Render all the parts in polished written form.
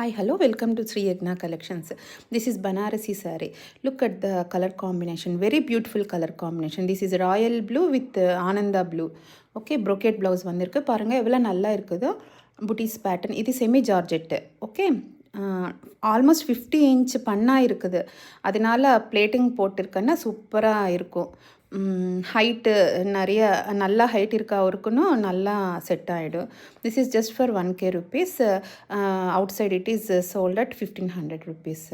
Hi, hello, welcome to Sri Yagna Collections. This is Banarasi saree. Look at the color combination, very beautiful color combination. This is royal blue with Ananda blue. Okay, brocade blouse வந்திருக்கு பாருங்க எவ்வளோ நல்லா இருக்குதோ Buddhist pattern. இது semi georgette. Okay, almost 50 inch பண்ணால் இருக்குது, அதனால plating போட்டிருக்கேன்னா சூப்பராக இருக்கும். ஹைட்டு நிறைய நல்லா ஹைட் இருக்கவருக்குன்னு நல்லா செட் ஆகிடும். This is just for 1K rupees. Outside it is sold at 1500 rupees.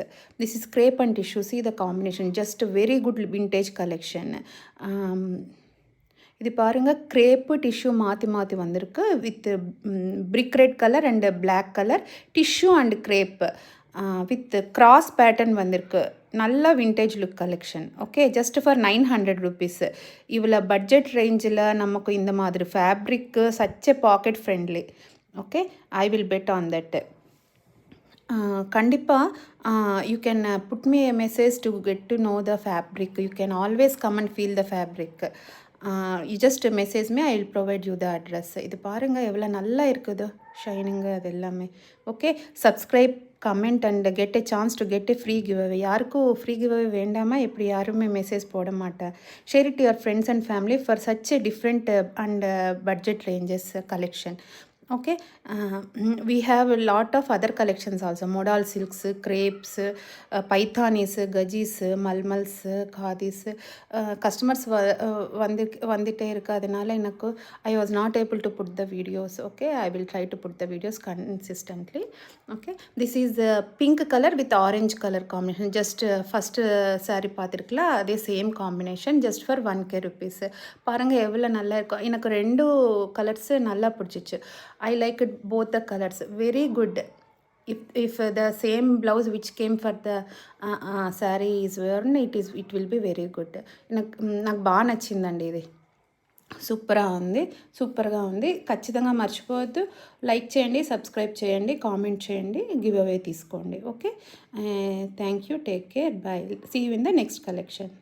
This is crepe and tissue. See the combination, just a very good vintage collection. இது பாருங்கள், கிரேப்பு டிஷ்யூ மாற்றி மாற்றி வந்திருக்கு with brick red colour and black colour tissue and crepe with cross pattern வந்திருக்கு. நல்ல vintage look collection. Okay, just for 900 rupees. இவ்வளோ budget ரேஞ்சில் நமக்கு இந்த மாதிரி ஃபேப்ரிக்கு such a pocket friendly. Okay, I will bet on that. கண்டிப்பாக you can put me a message to get to know the fabric. You can always come and feel the fabric. You just message me, I will provide you the address. இது பாருங்கள் எவ்வளோ நல்லா இருக்குது shining அது எல்லாமே. Okay, subscribe, comment and get a chance to get a free give away. யாருக்கும் free give away வேண்டாமல் எப்படி யாருமே மெசேஜ் போட மாட்டேன். Share it your friends and family for such a different and budget ranges collection. Okay, we have a lot of other collections also. Modal silks, crepes, pythanis, gajis, malmals, khadis. Customers வந்துட்டே இருக்கு, அதனால எனக்கு I was not able to put the videos. Okay, I will try to put the videos consistently. Okay, this is pink color with orange color combination. Just first saree பார்த்துருக்கல, அதே same combination, just for 1K rupees. பாருங்கள் எவ்வளோ நல்லா இருக்கும். எனக்கு ரெண்டு colours நல்லா பிடிச்சிச்சு. I like it, both the colors, very good. If the same blouse which came for the saree is worn, it will be very good. నాకు బాగా నచ్చిందండి ఇది. సూపర్గా ఉంది. ఖచ్చితంగా మర్చిపోవద్దు, లైక్ చేయండి, సబ్స్క్రైబ్ చేయండి, కామెంట్ చేయండి, గివ్ అవే తీసుకోండి. Okay, thank you, take care, bye. See you in the next collection.